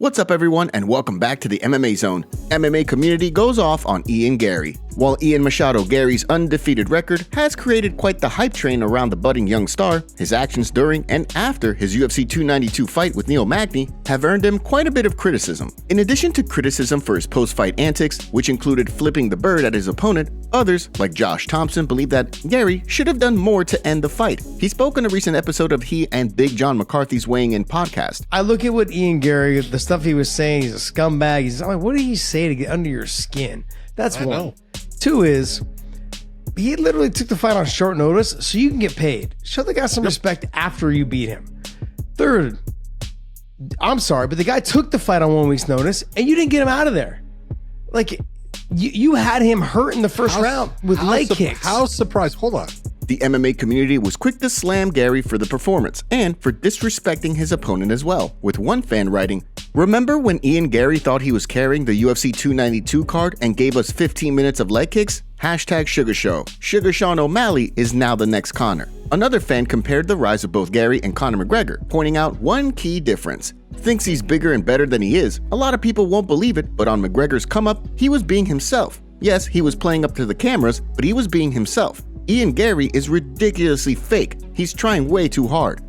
What's up everyone and welcome back to the MMA Zone. MMA community goes off on Ian Garry. While Ian Machado Garry's undefeated record has created quite the hype train around the budding young star, his actions during and after his UFC 292 fight with Neil Magny have earned him quite a bit of criticism. In addition to criticism for his post-fight antics, which included flipping the bird at his opponent, others, like Josh Thompson, believe that Garry should have done more to end the fight. He spoke in a recent episode of he and Big John McCarthy's Weighing In podcast. I look at what Ian Garry, the stuff he was saying, he's a scumbag. I'm like, what did he say to get under your skin? That's one. Know. Two is, he literally took the fight on short notice so you can get paid. Show the guy some respect after you beat him. Third, I'm sorry, but the guy took the fight on 1 week's notice and you didn't get him out of there. Like, you had him hurt in the first round with leg kicks. How surprised? Hold on. The MMA community was quick to slam Garry for the performance and for disrespecting his opponent as well, with one fan writing, "Remember when Ian Garry thought he was carrying the UFC 292 card and gave us 15 minutes of leg kicks? Hashtag Sugar Show. Sugar Sean O'Malley is now the next Conor." Another fan compared the rise of both Garry and Conor McGregor, pointing out one key difference. Thinks he's bigger and better than he is. A lot of people won't believe it, but on McGregor's come up, he was being himself. Yes, he was playing up to the cameras, but he was being himself. Ian Garry is ridiculously fake. He's trying way too hard.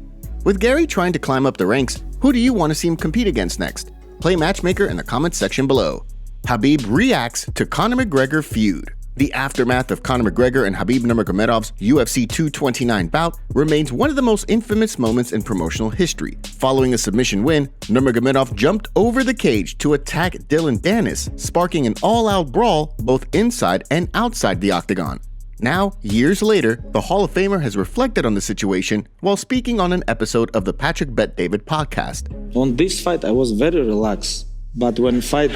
With Garry trying to climb up the ranks, who do you want to see him compete against next? Play matchmaker in the comments section below. Khabib reacts to Conor McGregor feud. The aftermath of Conor McGregor and Khabib Nurmagomedov's UFC 229 bout remains one of the most infamous moments in promotional history. Following a submission win, Nurmagomedov jumped over the cage to attack Dylan Dennis, sparking an all-out brawl both inside and outside the octagon. Now, years later, the Hall of Famer has reflected on the situation while speaking on an episode of the Patrick Bet-David podcast. On this fight, I was very relaxed. But when fight,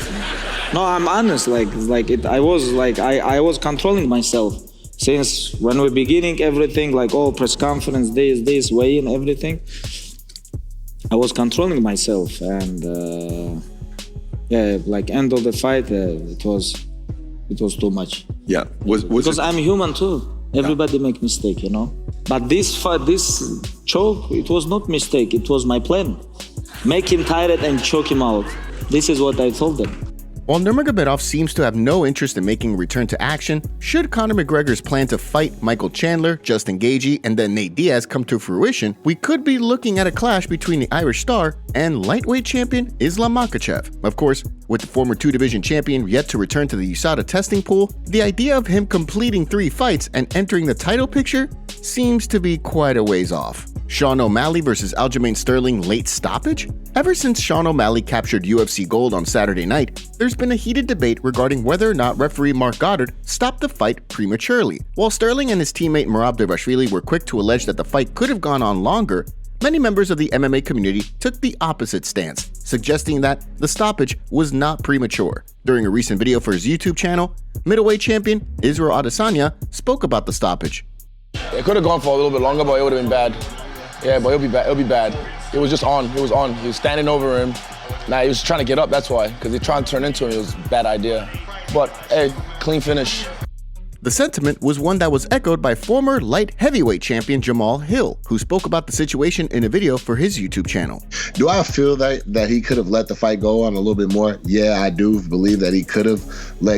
no, I'm honest. I was controlling myself since when we're beginning everything, press conference, this, weigh in, everything. I was controlling myself, and end of the fight, it was too much. Yeah, because I'm human too. Everybody make mistake, you know. But this fight, this choke, it was not mistake. It was my plan. Make him tired and choke him out. This is what I told them. While Nurmagomedov seems to have no interest in making a return to action, should Conor McGregor's plan to fight Michael Chandler, Justin Gaethje, and then Nate Diaz come to fruition, we could be looking at a clash between the Irish star and lightweight champion Islam Makhachev. Of course, with the former two-division champion yet to return to the USADA testing pool, the idea of him completing 3 fights and entering the title picture seems to be quite a ways off. Sean O'Malley versus Aljamain Sterling late stoppage? Ever since Sean O'Malley captured UFC gold on Saturday night, there's been a heated debate regarding whether or not referee Mark Goddard stopped the fight prematurely. While Sterling and his teammate Merab Dvalishvili were quick to allege that the fight could have gone on longer, many members of the MMA community took the opposite stance, suggesting that the stoppage was not premature. During a recent video for his YouTube channel, middleweight champion Israel Adesanya spoke about the stoppage. It could have gone for a little bit longer, but it would have been bad. Yeah, but it'll be bad. It'll be bad. It was just on. It was on. He was standing over him. Nah, he was trying to get up, that's why. Because he tried to turn into him. It was a bad idea. But, hey, clean finish. The sentiment was one that was echoed by former light heavyweight champion Jamal Hill, who spoke about the situation in a video for his YouTube channel. Do I feel that he could have let the fight go on a little bit more? Yeah, I do believe that he could have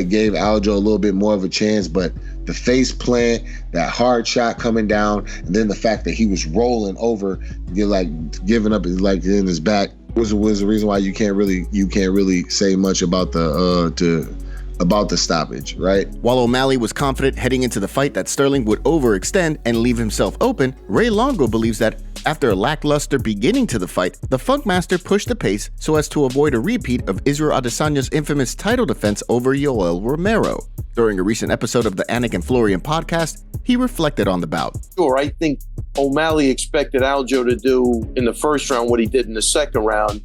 gave Aljo a little bit more of a chance, but the face plant, that hard shot coming down, and then the fact that he was rolling over, giving up in his back was the reason why you can't really say much about the stoppage, right? While O'Malley was confident heading into the fight that Sterling would overextend and leave himself open, Ray Longo believes that after a lackluster beginning to the fight, the Funkmaster pushed the pace so as to avoid a repeat of Israel Adesanya's infamous title defense over Yoel Romero. During a recent episode of the Anik and Florian podcast, he reflected on the bout. Sure, I think O'Malley expected Aljo to do in the first round what he did in the second round.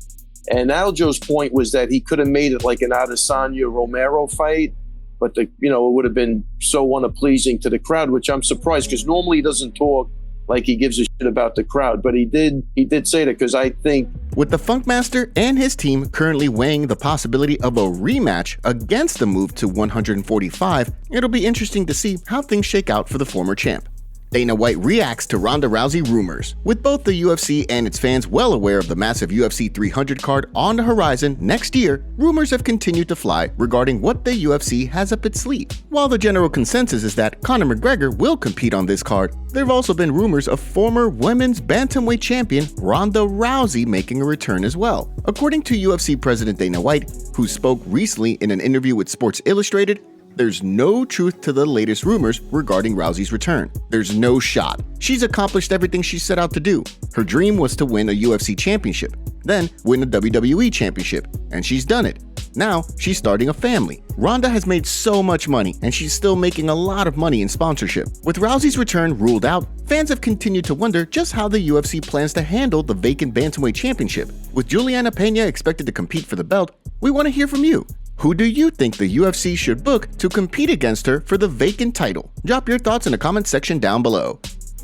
And Aljo's point was that he could have made it like an Adesanya-Romero fight, but it would have been so unpleasing to the crowd, which I'm surprised because normally he doesn't talk like he gives a shit about the crowd, but he did say that because I think... With the Funkmaster and his team currently weighing the possibility of a rematch against the move to 145, it'll be interesting to see how things shake out for the former champ. Dana White reacts to Ronda Rousey rumors. With both the UFC and its fans well aware of the massive UFC 300 card on the horizon next year, rumors have continued to fly regarding what the UFC has up its sleeve. While the general consensus is that Conor McGregor will compete on this card, there have also been rumors of former women's bantamweight champion Ronda Rousey making a return as well. According to UFC President Dana White, who spoke recently in an interview with Sports Illustrated, there's no truth to the latest rumors regarding Rousey's return. There's no shot. She's accomplished everything she set out to do. Her dream was to win a UFC championship, then win a WWE championship, and she's done it. Now, she's starting a family. Ronda has made so much money, and she's still making a lot of money in sponsorship. With Rousey's return ruled out, fans have continued to wonder just how the UFC plans to handle the vacant bantamweight championship. With Juliana Pena expected to compete for the belt, we want to hear from you. Who do you think the UFC should book to compete against her for the vacant title? Drop your thoughts in the comment section down below.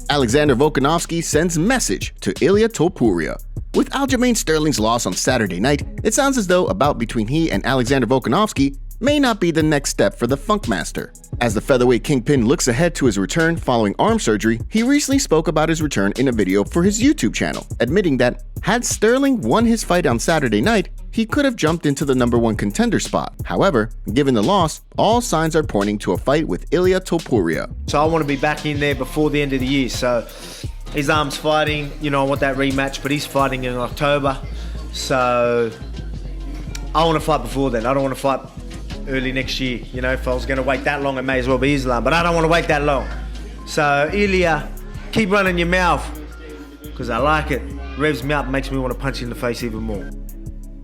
Alexander Volkanovski sends message to Ilia Topuria. With Aljamain Sterling's loss on Saturday night, it sounds as though a bout between he and Alexander Volkanovski may not be the next step for the Funkmaster. As the featherweight kingpin looks ahead to his return following arm surgery, he recently spoke about his return in a video for his YouTube channel, admitting that had Sterling won his fight on Saturday night, he could have jumped into the #1 contender spot. However, given the loss, all signs are pointing to a fight with Ilia Topuria. So I want to be back in there before the end of the year. So his arm's fighting, I want that rematch, but he's fighting in October. So I want to fight before then. I don't want to fight early next year. If I was going to wait that long, it may as well be Islam, but I don't want to wait that long. So Ilia, keep running your mouth, because I like it. Revs me up, makes me want to punch you in the face even more.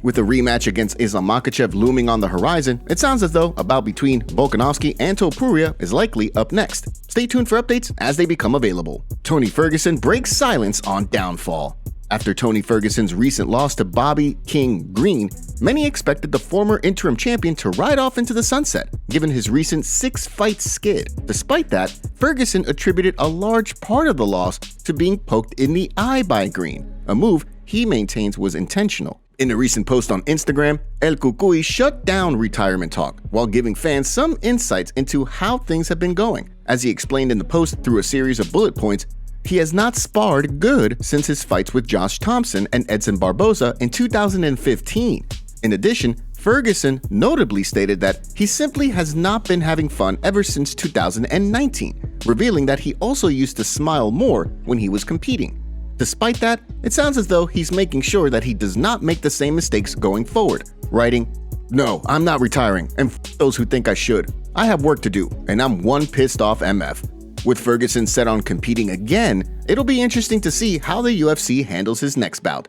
With a rematch against Islam Makhachev looming on the horizon, it sounds as though a bout between Volkanovski and Topuria is likely up next. Stay tuned for updates as they become available. Tony Ferguson breaks silence on downfall. After Tony Ferguson's recent loss to Bobby King Green, many expected the former interim champion to ride off into the sunset, given his recent 6-fight skid. Despite that, Ferguson attributed a large part of the loss to being poked in the eye by Green, a move he maintains was intentional. In a recent post on Instagram, El Cucuy shut down retirement talk while giving fans some insights into how things have been going. As he explained in the post through a series of bullet points, he has not sparred good since his fights with Josh Thompson and Edson Barboza in 2015. In addition, Ferguson notably stated that he simply has not been having fun ever since 2019, revealing that he also used to smile more when he was competing. Despite that, it sounds as though he's making sure that he does not make the same mistakes going forward, writing, "No, I'm not retiring, and f those who think I should. I have work to do, and I'm one pissed off MF." With Ferguson set on competing again, it'll be interesting to see how the UFC handles his next bout.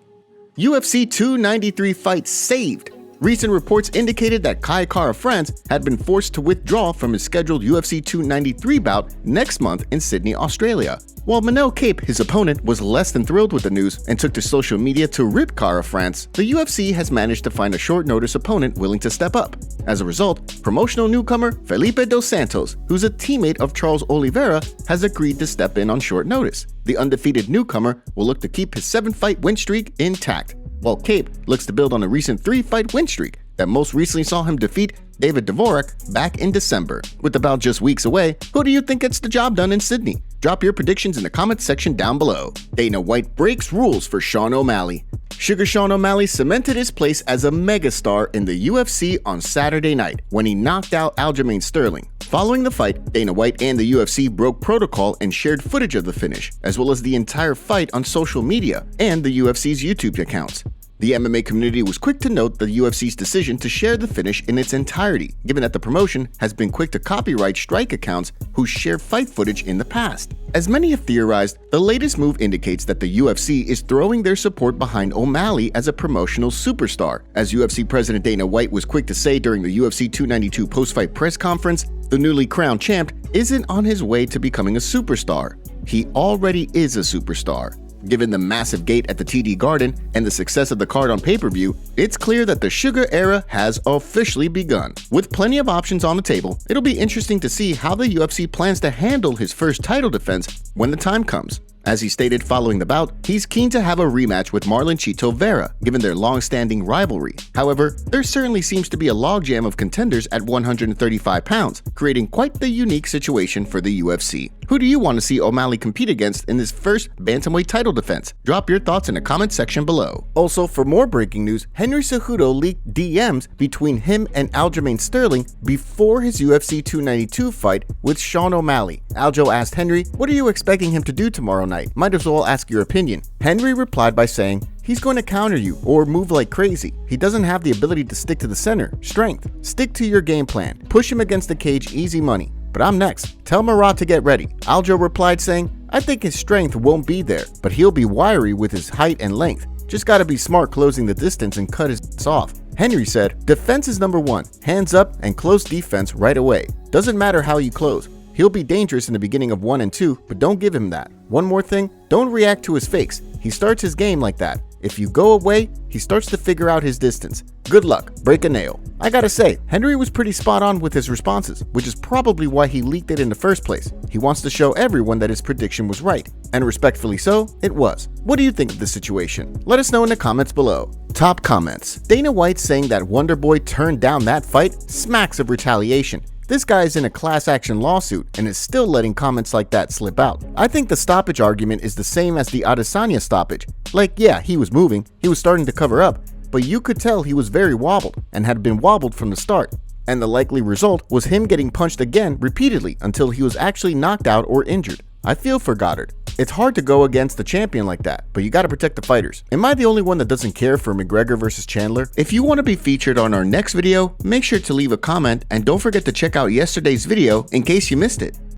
UFC 293 fight saved. Recent reports indicated that Kai Kara-France had been forced to withdraw from his scheduled UFC 293 bout next month in Sydney, Australia. While Manel Kape, his opponent, was less than thrilled with the news and took to social media to rip Kara-France, the UFC has managed to find a short-notice opponent willing to step up. As a result, promotional newcomer Felipe Dos Santos, who's a teammate of Charles Oliveira, has agreed to step in on short notice. The undefeated newcomer will look to keep his 7-fight win streak intact, while Kape looks to build on a recent 3-fight win streak that most recently saw him defeat David Dvorak back in December. With the bout just weeks away, who do you think gets the job done in Sydney? Drop your predictions in the comments section down below. Dana White breaks rules for Sean O'Malley. Sugar Sean O'Malley cemented his place as a megastar in the UFC on Saturday night when he knocked out Aljamain Sterling. Following the fight, Dana White and the UFC broke protocol and shared footage of the finish, as well as the entire fight on social media and the UFC's YouTube accounts. The MMA community was quick to note the UFC's decision to share the finish in its entirety, given that the promotion has been quick to copyright strike accounts who share fight footage in the past. As many have theorized, the latest move indicates that the UFC is throwing their support behind O'Malley as a promotional superstar. As UFC President Dana White was quick to say during the UFC 292 post-fight press conference, the newly crowned champ isn't on his way to becoming a superstar. He already is a superstar. Given the massive gate at the TD Garden and the success of the card on pay-per-view, it's clear that the Sugar era has officially begun. With plenty of options on the table, it'll be interesting to see how the UFC plans to handle his first title defense when the time comes. As he stated following the bout, he's keen to have a rematch with Marlon Chito Vera, given their long-standing rivalry. However, there certainly seems to be a logjam of contenders at 135 pounds, creating quite the unique situation for the UFC. Who do you want to see O'Malley compete against in his first bantamweight title defense? Drop your thoughts in the comment section below. Also, for more breaking news, Henry Cejudo leaked DMs between him and Aljamain Sterling before his UFC 292 fight with Sean O'Malley. Aljo asked Henry, "What are you expecting him to do tomorrow night? Might as well ask your opinion." Henry replied by saying, "He's going to counter you or move like crazy. He doesn't have the ability to stick to the center. Strength. Stick to your game plan. Push him against the cage, easy money. But I'm next. Tell Marat to get ready." Aljo replied saying, "I think his strength won't be there, but he'll be wiry with his height and length. Just gotta be smart closing the distance and cut his off." Henry said, "Defense is number one. Hands up and close defense right away. Doesn't matter how you close. He'll be dangerous in the beginning of 1 and 2, but don't give him that. One more thing, don't react to his fakes. He starts his game like that. If you go away, he starts to figure out his distance. Good luck, break a nail." I gotta say, Henry was pretty spot on with his responses, which is probably why he leaked it in the first place. He wants to show everyone that his prediction was right, and respectfully so, it was. What do you think of the situation? Let us know in the comments below. Top comments. Dana White saying that Wonderboy turned down that fight smacks of retaliation. This guy is in a class action lawsuit and is still letting comments like that slip out. I think the stoppage argument is the same as the Adesanya stoppage. Like, yeah, he was moving, he was starting to cover up, but you could tell he was very wobbled and had been wobbled from the start. And the likely result was him getting punched again repeatedly until he was actually knocked out or injured. I feel for Goddard. It's hard to go against the champion like that, but you gotta protect the fighters. Am I the only one that doesn't care for McGregor versus Chandler? If you want to be featured on our next video, make sure to leave a comment and don't forget to check out yesterday's video in case you missed it.